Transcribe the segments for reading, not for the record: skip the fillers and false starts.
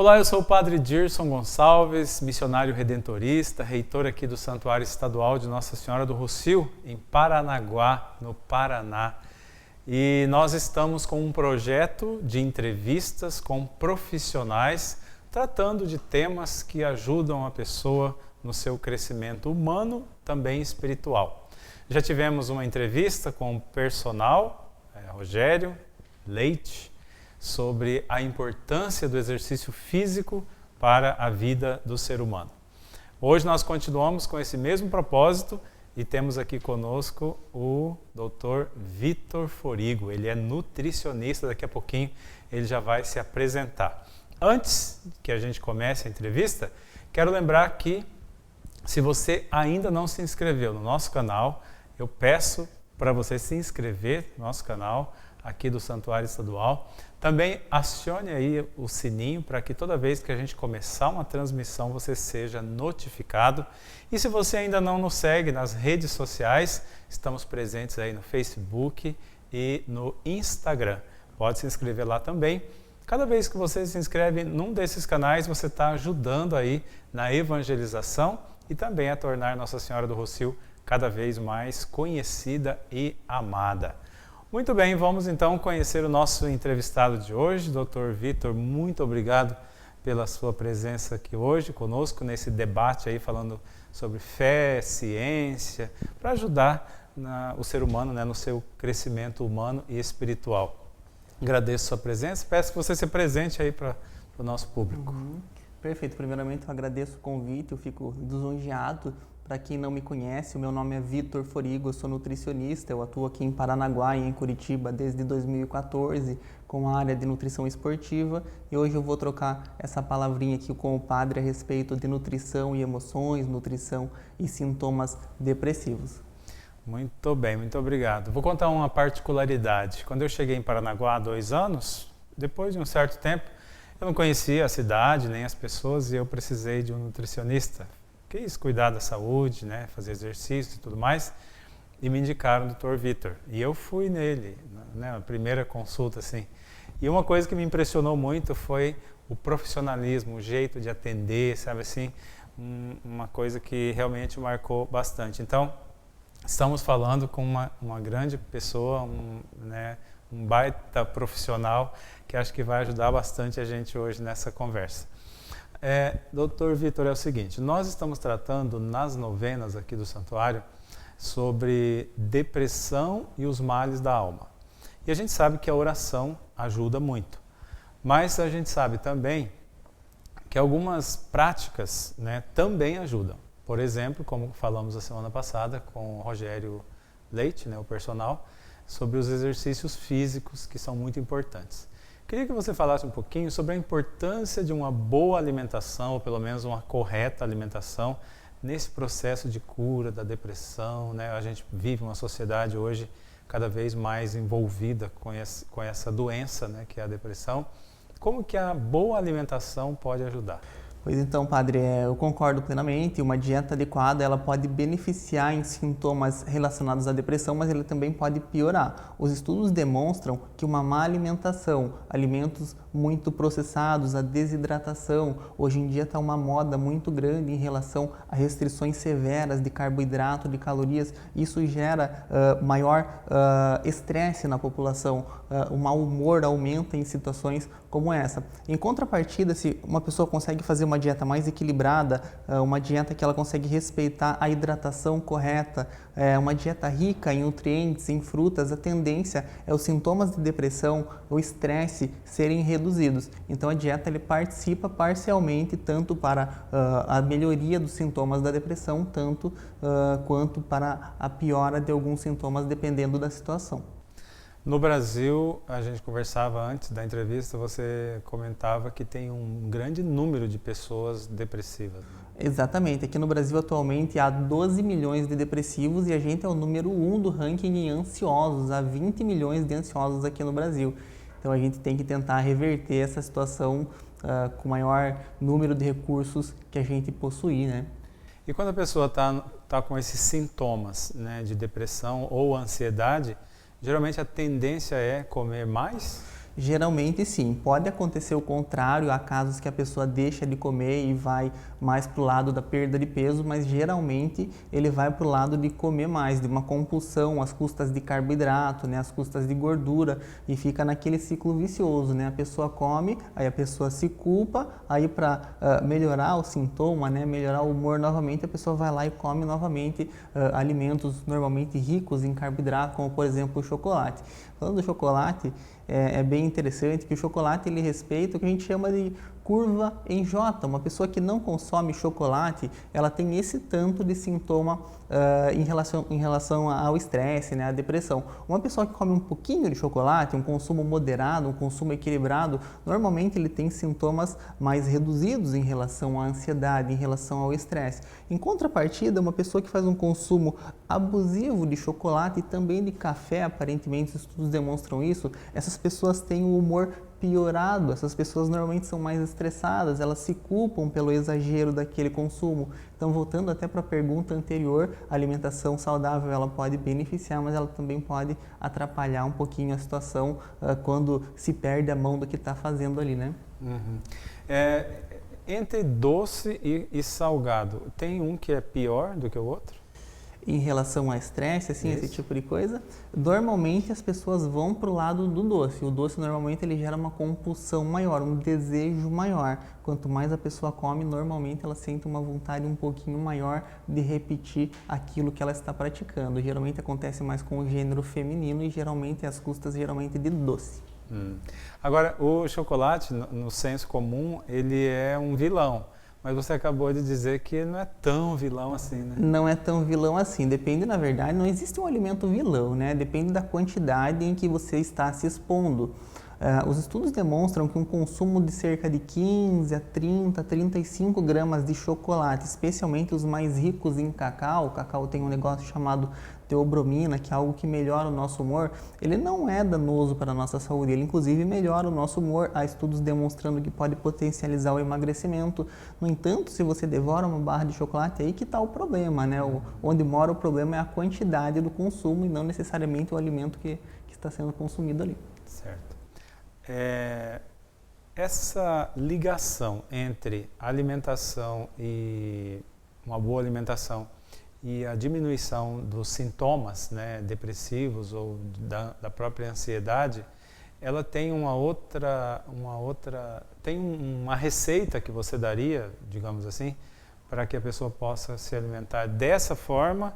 Olá, eu sou o Padre Dirson Gonçalves, missionário redentorista, reitor aqui do Santuário Estadual de Nossa Senhora do Rossio, em Paranaguá, no Paraná. E nós estamos com um projeto de entrevistas com profissionais, tratando de temas que ajudam a pessoa no seu crescimento humano, também espiritual. Já tivemos uma entrevista com o personal, Rogério Leite, sobre a importância do exercício físico para a vida do ser humano. Hoje nós continuamos com esse mesmo propósito e temos aqui conosco o Dr. Vitor Forigo. Ele é nutricionista, daqui a pouquinho ele já vai se apresentar. Antes que a gente comece a entrevista, quero lembrar que se você ainda não se inscreveu no nosso canal, eu peço para você se inscrever no nosso canal aqui do Santuário Estadual. Também acione aí o sininho para que toda vez que a gente começar uma transmissão você seja notificado. E se você ainda não nos segue nas redes sociais, estamos presentes aí no Facebook e no Instagram. Pode se inscrever lá também. Cada vez que você se inscreve num desses canais, você está ajudando aí na evangelização e também a tornar Nossa Senhora do Rossio cada vez mais conhecida e amada. Muito bem, vamos então conhecer o nosso entrevistado de hoje, Dr. Vitor. Muito obrigado pela sua presença aqui hoje conosco nesse debate aí falando sobre fé, ciência, para ajudar o ser humano, né, no seu crescimento humano e espiritual. Agradeço a sua presença, peço que você se apresente aí para o nosso público. Perfeito, primeiramente eu agradeço o convite, eu fico lisonjeado. Para quem não me conhece, o meu nome é Vitor Forigo, eu sou nutricionista, eu atuo aqui em Paranaguá e em Curitiba desde 2014 com a área de nutrição esportiva e hoje eu vou trocar essa palavrinha aqui com o padre a respeito de nutrição e emoções, nutrição e sintomas depressivos. Muito bem, muito obrigado. Vou contar uma particularidade. Quando eu cheguei em Paranaguá há 2 anos, depois de um certo tempo, eu não conhecia a cidade nem as pessoas e eu precisei de um nutricionista. Quis cuidar da saúde, né, fazer exercício e tudo mais, e me indicaram o Dr. Vitor. E eu fui nele, né, na primeira consulta, assim. E uma coisa que me impressionou muito foi o profissionalismo, o jeito de atender, sabe assim, uma coisa que realmente marcou bastante. Então, estamos falando com uma grande pessoa, um baita profissional, que acho que vai ajudar bastante a gente hoje nessa conversa. Dr. Vitor, é o seguinte, nós estamos tratando nas novenas aqui do santuário sobre depressão e os males da alma. E a gente sabe que a oração ajuda muito, mas a gente sabe também que algumas práticas, né, também ajudam. Por exemplo, como falamos a semana passada com o Rogério Leite, né, o personal, sobre os exercícios físicos que são muito importantes. Queria que você falasse um pouquinho sobre a importância de uma boa alimentação, ou pelo menos uma correta alimentação, nesse processo de cura da depressão, né? A gente vive uma sociedade hoje cada vez mais envolvida com essa doença, né, que é a depressão. Como que a boa alimentação pode ajudar? Pois então, padre, eu concordo plenamente. Uma dieta adequada ela pode beneficiar em sintomas relacionados à depressão, mas ele também pode piorar. Os estudos demonstram que uma má alimentação, alimentos muito processados, a desidratação, hoje em dia está uma moda muito grande em relação a restrições severas de carboidrato, de calorias. Isso gera maior estresse na população, o mau humor aumenta em situações como essa. Em contrapartida, se uma pessoa consegue fazer uma dieta mais equilibrada, uma dieta que ela consegue respeitar a hidratação correta, uma dieta rica em nutrientes, em frutas, a tendência é os sintomas de depressão, o estresse serem reduzidos. Então a dieta ele participa parcialmente tanto para a melhoria dos sintomas da depressão, tanto quanto para a piora de alguns sintomas dependendo da situação. No Brasil, a gente conversava antes da entrevista, você comentava que tem um grande número de pessoas depressivas. Exatamente. Aqui no Brasil, atualmente, há 12 milhões de depressivos e a gente é o número 1 do ranking em ansiosos. Há 20 milhões de ansiosos aqui no Brasil. Então, a gente tem que tentar reverter essa situação com o maior número de recursos que a gente possuir, né? E quando a pessoa está com esses sintomas, né, de depressão ou ansiedade, geralmente a tendência é comer mais? Geralmente sim, pode acontecer o contrário, há casos que a pessoa deixa de comer e vai mais para o lado da perda de peso, mas geralmente ele vai para o lado de comer mais, de uma compulsão às custas de carboidrato, né, às custas de gordura, e fica naquele ciclo vicioso, né? A pessoa come, aí a pessoa se culpa, aí para melhorar o sintoma, né, melhorar o humor novamente, a pessoa vai lá e come novamente alimentos normalmente ricos em carboidrato, como por exemplo o chocolate. Falando do chocolate, é bem interessante que o chocolate ele respeita o que a gente chama de curva em J. Uma pessoa que não consome chocolate, ela tem esse tanto de sintoma em relação ao estresse, né, à depressão. Uma pessoa que come um pouquinho de chocolate, um consumo moderado, um consumo equilibrado, normalmente ele tem sintomas mais reduzidos em relação à ansiedade, em relação ao estresse. Em contrapartida, uma pessoa que faz um consumo abusivo de chocolate e também de café, aparentemente os estudos demonstram isso, essas pessoas têm o humor piorado, essas pessoas normalmente são mais estressadas, elas se culpam pelo exagero daquele consumo. Então, voltando até para a pergunta anterior, a alimentação saudável ela pode beneficiar, mas ela também pode atrapalhar um pouquinho a situação quando se perde a mão do que está fazendo ali, né? Uhum. Entre doce e salgado, tem um que é pior do que o outro? Em relação a estresse, assim, esse tipo de coisa, normalmente as pessoas vão para o lado do doce. O doce normalmente ele gera uma compulsão maior, um desejo maior. Quanto mais a pessoa come, normalmente ela sente uma vontade um pouquinho maior de repetir aquilo que ela está praticando. Geralmente acontece mais com o gênero feminino e geralmente às custas geralmente de doce. Agora, o chocolate, no senso comum, ele é um vilão. Mas você acabou de dizer que ele não é tão vilão assim, né? Não é tão vilão assim. Depende, na verdade, não existe um alimento vilão, né? Depende da quantidade em que você está se expondo. Os estudos demonstram que um consumo de cerca de 15 a 30, 35 gramas de chocolate, especialmente os mais ricos em cacau, o cacau tem um negócio chamado teobromina, que é algo que melhora o nosso humor, ele não é danoso para a nossa saúde, ele inclusive melhora o nosso humor. Há estudos demonstrando que pode potencializar o emagrecimento. No entanto, se você devora uma barra de chocolate, é aí que está o problema, né? Onde mora o problema é a quantidade do consumo e não necessariamente o alimento que está sendo consumido ali. Certo. Essa ligação entre alimentação e uma boa alimentação e a diminuição dos sintomas, né, depressivos ou da própria ansiedade, ela tem tem uma receita que você daria, digamos assim, para que a pessoa possa se alimentar dessa forma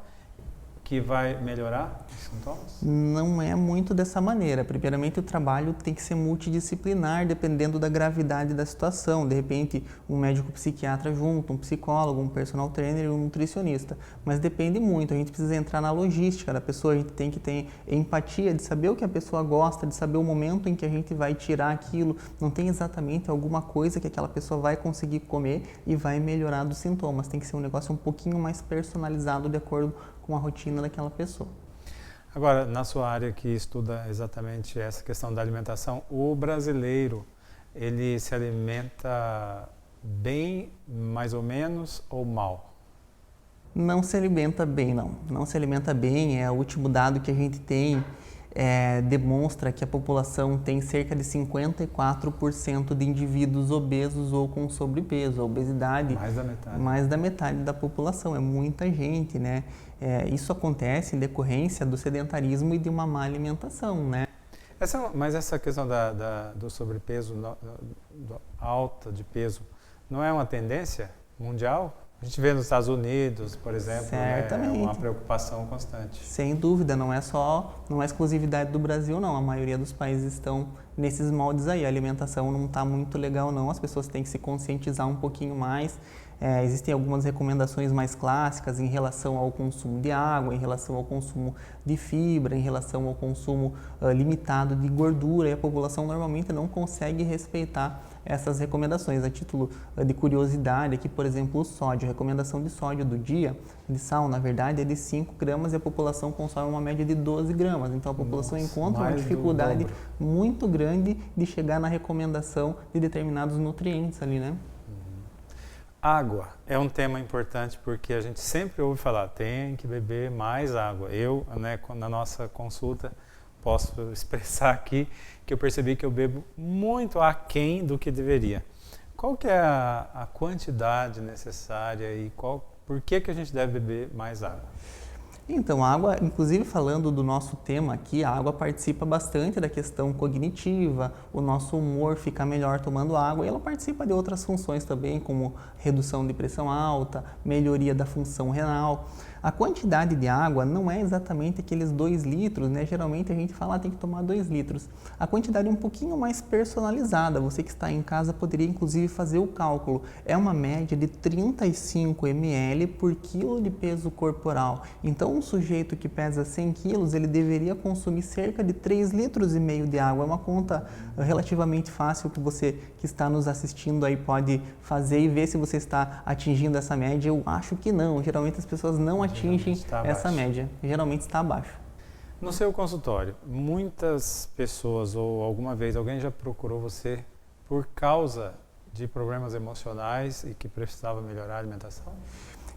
que vai melhorar os sintomas? Não é muito dessa maneira. Primeiramente, o trabalho tem que ser multidisciplinar, dependendo da gravidade da situação. De repente, um médico psiquiatra junto, um psicólogo, um personal trainer e um nutricionista. Mas depende muito. A gente precisa entrar na logística da pessoa, a gente tem que ter empatia de saber o que a pessoa gosta, de saber o momento em que a gente vai tirar aquilo. Não tem exatamente alguma coisa que aquela pessoa vai conseguir comer e vai melhorar dos sintomas. Tem que ser um negócio um pouquinho mais personalizado de acordo com a rotina daquela pessoa. Agora, na sua área que estuda exatamente essa questão da alimentação, o brasileiro, ele se alimenta bem, mais ou menos, ou mal? Não se alimenta bem, não. Não se alimenta bem. O último dado que a gente tem demonstra que a população tem cerca de 54% de indivíduos obesos ou com sobrepeso. A obesidade, mais da metade da população. É muita gente, né? Isso acontece em decorrência do sedentarismo e de uma má alimentação, né? Mas essa questão do sobrepeso, alta de peso, não é uma tendência mundial? A gente vê nos Estados Unidos, por exemplo, é uma preocupação constante. Sem dúvida, não é exclusividade do Brasil, não. A maioria dos países estão nesses moldes aí. A alimentação não está muito legal, não. As pessoas têm que se conscientizar um pouquinho mais. Existem algumas recomendações mais clássicas em relação ao consumo de água, em relação ao consumo de fibra, em relação ao consumo limitado de gordura, e a população normalmente não consegue respeitar essas recomendações. A título de curiosidade, aqui, por exemplo, o sódio. A recomendação de sódio do dia, de sal, na verdade, é de 5 gramas e a população consome uma média de 12 gramas. Então, a população encontra uma dificuldade muito grande de chegar na recomendação de determinados nutrientes ali, né? Água é um tema importante porque a gente sempre ouve falar, tem que beber mais água. Eu, né, na nossa consulta, posso expressar aqui que eu percebi que eu bebo muito aquém do que deveria. Qual que é a quantidade necessária e por que a gente deve beber mais água? Então, a água, inclusive falando do nosso tema aqui, a água participa bastante da questão cognitiva, o nosso humor fica melhor tomando água e ela participa de outras funções também, como redução de pressão alta, melhoria da função renal. A quantidade de água não é exatamente aqueles 2 litros, né? Geralmente a gente fala tem que tomar 2 litros. A quantidade é um pouquinho mais personalizada. Você que está em casa poderia inclusive fazer o cálculo. É uma média de 35 ml por quilo de peso corporal. Então um sujeito que pesa 100 quilos, ele deveria consumir cerca de 3 litros e meio de água. É uma conta relativamente fácil que você que está nos assistindo aí pode fazer e ver se você está atingindo essa média. Eu acho que não. Geralmente as pessoas não atingem essa média. Geralmente está abaixo. No seu consultório, muitas pessoas ou alguma vez alguém já procurou você por causa de problemas emocionais e que precisava melhorar a alimentação?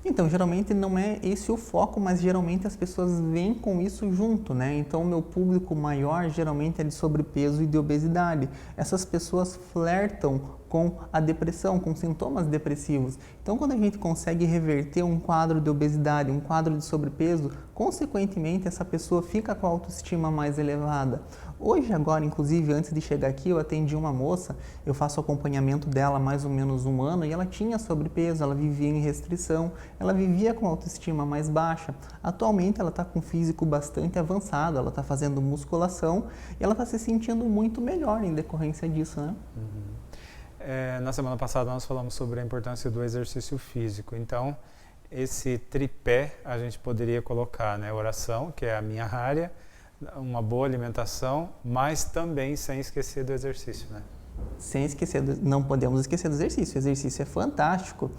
Então, geralmente não é esse o foco, mas geralmente as pessoas vêm com isso junto, né? Então, o meu público maior geralmente é de sobrepeso e de obesidade. Essas pessoas flertam com a depressão, com sintomas depressivos. Então, quando a gente consegue reverter um quadro de obesidade, um quadro de sobrepeso, consequentemente essa pessoa fica com a autoestima mais elevada. Hoje, agora, inclusive, antes de chegar aqui, eu atendi uma moça, eu faço acompanhamento dela há mais ou menos 1 ano e ela tinha sobrepeso, ela vivia em restrição, ela vivia com autoestima mais baixa. Atualmente, ela está com um físico bastante avançado, ela está fazendo musculação e ela está se sentindo muito melhor em decorrência disso, né? Na semana passada nós falamos sobre a importância do exercício físico, então esse tripé a gente poderia colocar, né? Oração, que é a minha área, uma boa alimentação, mas também sem esquecer do exercício, né? Sem esquecer, não podemos esquecer do exercício. O exercício é fantástico.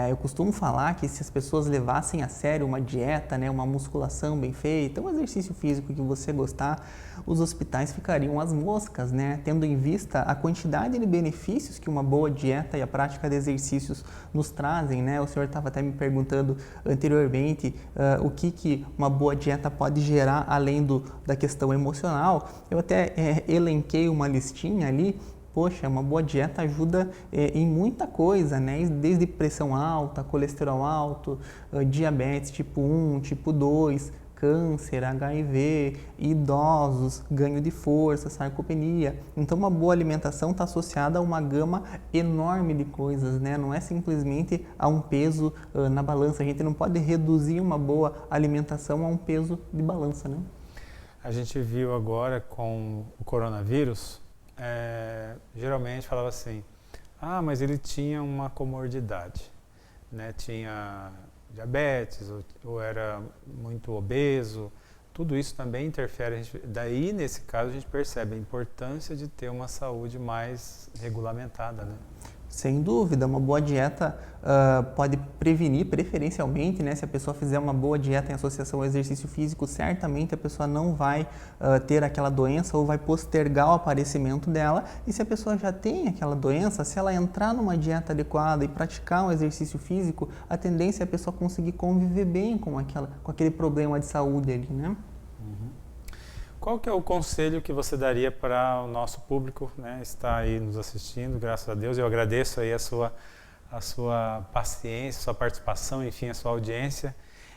Eu costumo falar que se as pessoas levassem a sério uma dieta, né, uma musculação bem feita, um exercício físico que você gostar, os hospitais ficariam às moscas, né, tendo em vista a quantidade de benefícios que uma boa dieta e a prática de exercícios nos trazem, né? O senhor estava até me perguntando anteriormente o que uma boa dieta pode gerar além da questão emocional. Eu até elenquei uma listinha ali. Poxa, uma boa dieta ajuda em muita coisa, né? Desde pressão alta, colesterol alto, diabetes tipo 1, tipo 2, câncer, HIV, idosos, ganho de força, sarcopenia. Então, uma boa alimentação está associada a uma gama enorme de coisas, né? Não é simplesmente a um peso na balança. A gente não pode reduzir uma boa alimentação a um peso de balança, né? A gente viu agora com o coronavírus, geralmente falava assim, mas ele tinha uma comorbidade, né? Tinha diabetes ou era muito obeso, tudo isso também interfere. Daí, nesse caso, a gente percebe a importância de ter uma saúde mais regulamentada, né? Sem dúvida, uma boa dieta pode prevenir preferencialmente, né? Se a pessoa fizer uma boa dieta em associação ao exercício físico, certamente a pessoa não vai ter aquela doença ou vai postergar o aparecimento dela. E se a pessoa já tem aquela doença, se ela entrar numa dieta adequada e praticar um exercício físico, a tendência é a pessoa conseguir conviver bem com aquele problema de saúde ali, né? Qual que é o conselho que você daria para o nosso público, né? Está aí nos assistindo, graças a Deus. Eu agradeço aí a sua paciência, a sua participação, enfim, a sua audiência.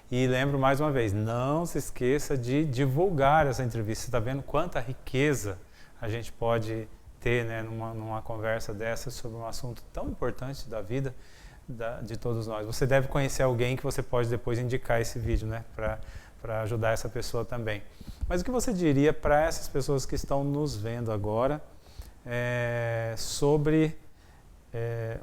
E lembro mais uma vez, não se esqueça de divulgar essa entrevista. Você está vendo quanta riqueza a gente pode ter, né, numa conversa dessa sobre um assunto tão importante da vida de todos nós. Você deve conhecer alguém que você pode depois indicar esse vídeo, né, para ajudar essa pessoa também. Mas o que você diria para essas pessoas que estão nos vendo agora sobre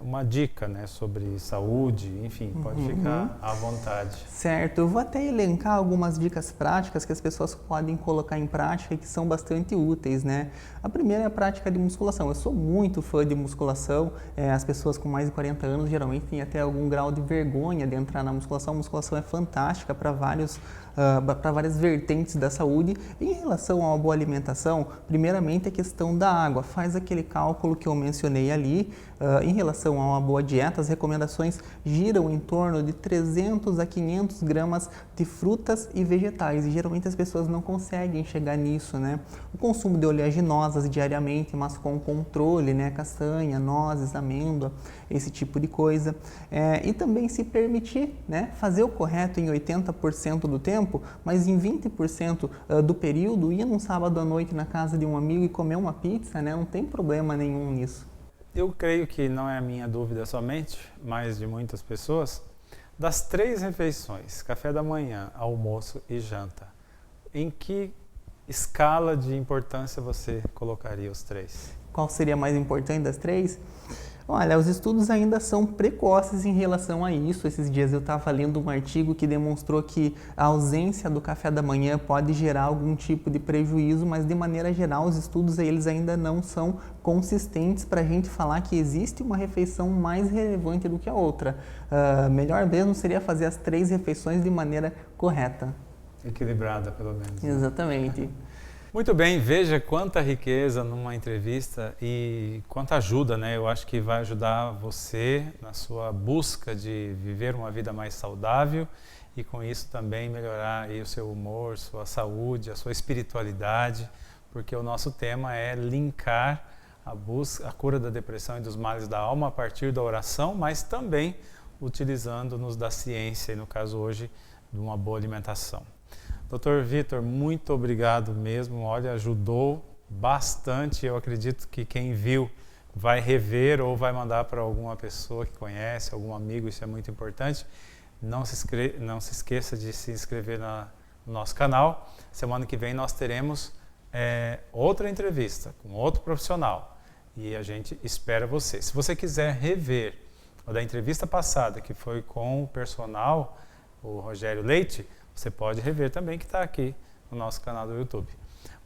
uma dica, né, sobre saúde, enfim, pode ficar à vontade. Certo, eu vou até elencar algumas dicas práticas que as pessoas podem colocar em prática e que são bastante úteis, né? A primeira é a prática de musculação. Eu sou muito fã de musculação, as pessoas com mais de 40 anos geralmente têm até algum grau de vergonha de entrar na musculação. A musculação é fantástica para vários para várias vertentes da saúde. Em relação a uma boa alimentação, primeiramente a questão da água. Faz aquele cálculo que eu mencionei ali. Em relação a uma boa dieta, as recomendações giram em torno de 300 a 500 gramas de frutas e vegetais. E geralmente as pessoas não conseguem chegar nisso, né? O consumo de oleaginosas diariamente, mas com controle, né? Castanha, nozes, amêndoa, esse tipo de coisa. E também se permitir, né? Fazer o correto em 80% do tempo, mas em 20% do período, ir num sábado à noite na casa de um amigo e comer uma pizza, né? Não tem problema nenhum nisso. Eu creio que não é a minha dúvida somente, mas de muitas pessoas, das 3 refeições, café da manhã, almoço e janta, em que escala de importância você colocaria os 3? Qual seria a mais importante das 3? Olha, os estudos ainda são precoces em relação a isso. Esses dias eu estava lendo um artigo que demonstrou que a ausência do café da manhã pode gerar algum tipo de prejuízo, mas de maneira geral os estudos eles ainda não são consistentes para a gente falar que existe uma refeição mais relevante do que a outra. Melhor mesmo seria fazer as 3 refeições de maneira correta. Equilibrada, pelo menos. Exatamente. Muito bem, veja quanta riqueza numa entrevista e quanta ajuda, né? Eu acho que vai ajudar você na sua busca de viver uma vida mais saudável e com isso também melhorar aí o seu humor, sua saúde, a sua espiritualidade, porque o nosso tema é linkar a cura da depressão e dos males da alma a partir da oração, mas também utilizando-nos da ciência e no caso hoje de uma boa alimentação. Dr. Vitor, muito obrigado mesmo, olha, ajudou bastante, eu acredito que quem viu vai rever ou vai mandar para alguma pessoa que conhece, algum amigo, isso é muito importante. Não se esqueça de se inscrever no nosso canal, semana que vem nós teremos outra entrevista com outro profissional e a gente espera você. Se você quiser rever a da entrevista passada, que foi com o personal, o Rogério Leite, você pode rever também, que está aqui no nosso canal do YouTube.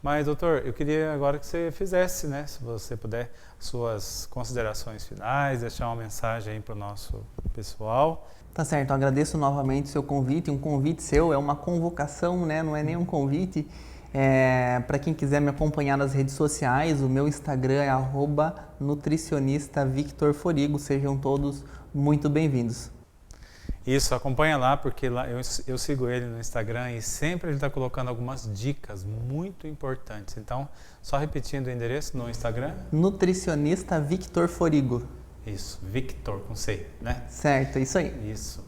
Mas, doutor, eu queria agora que você fizesse, né, se você puder, suas considerações finais, deixar uma mensagem aí para o nosso pessoal. Tá certo, eu agradeço novamente o seu convite. Um convite seu é uma convocação, né? Não é nem um convite. Para quem quiser me acompanhar nas redes sociais, o meu Instagram é @nutricionista_Victor_Forigo. Sejam todos muito bem-vindos. Isso, acompanha lá, porque lá eu sigo ele no Instagram e sempre ele está colocando algumas dicas muito importantes. Então, só repetindo o endereço no Instagram. Nutricionista Victor Forigo. Isso, Victor com C, né? Certo, isso aí. Isso.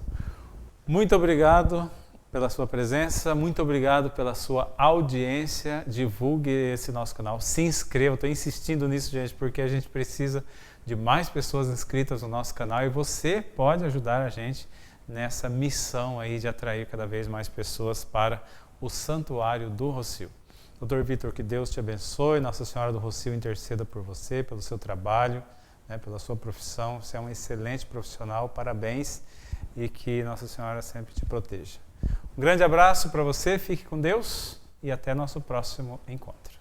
Muito obrigado pela sua presença, muito obrigado pela sua audiência. Divulgue esse nosso canal, se inscreva. Estou insistindo nisso, gente, porque a gente precisa de mais pessoas inscritas no nosso canal e você pode ajudar a gente nessa missão aí de atrair cada vez mais pessoas para o Santuário do Rossio. Dr. Vitor, que Deus te abençoe, Nossa Senhora do Rossio interceda por você, pelo seu trabalho, né, pela sua profissão. Você é um excelente profissional, parabéns e que Nossa Senhora sempre te proteja. Um grande abraço para você, fique com Deus e até nosso próximo encontro.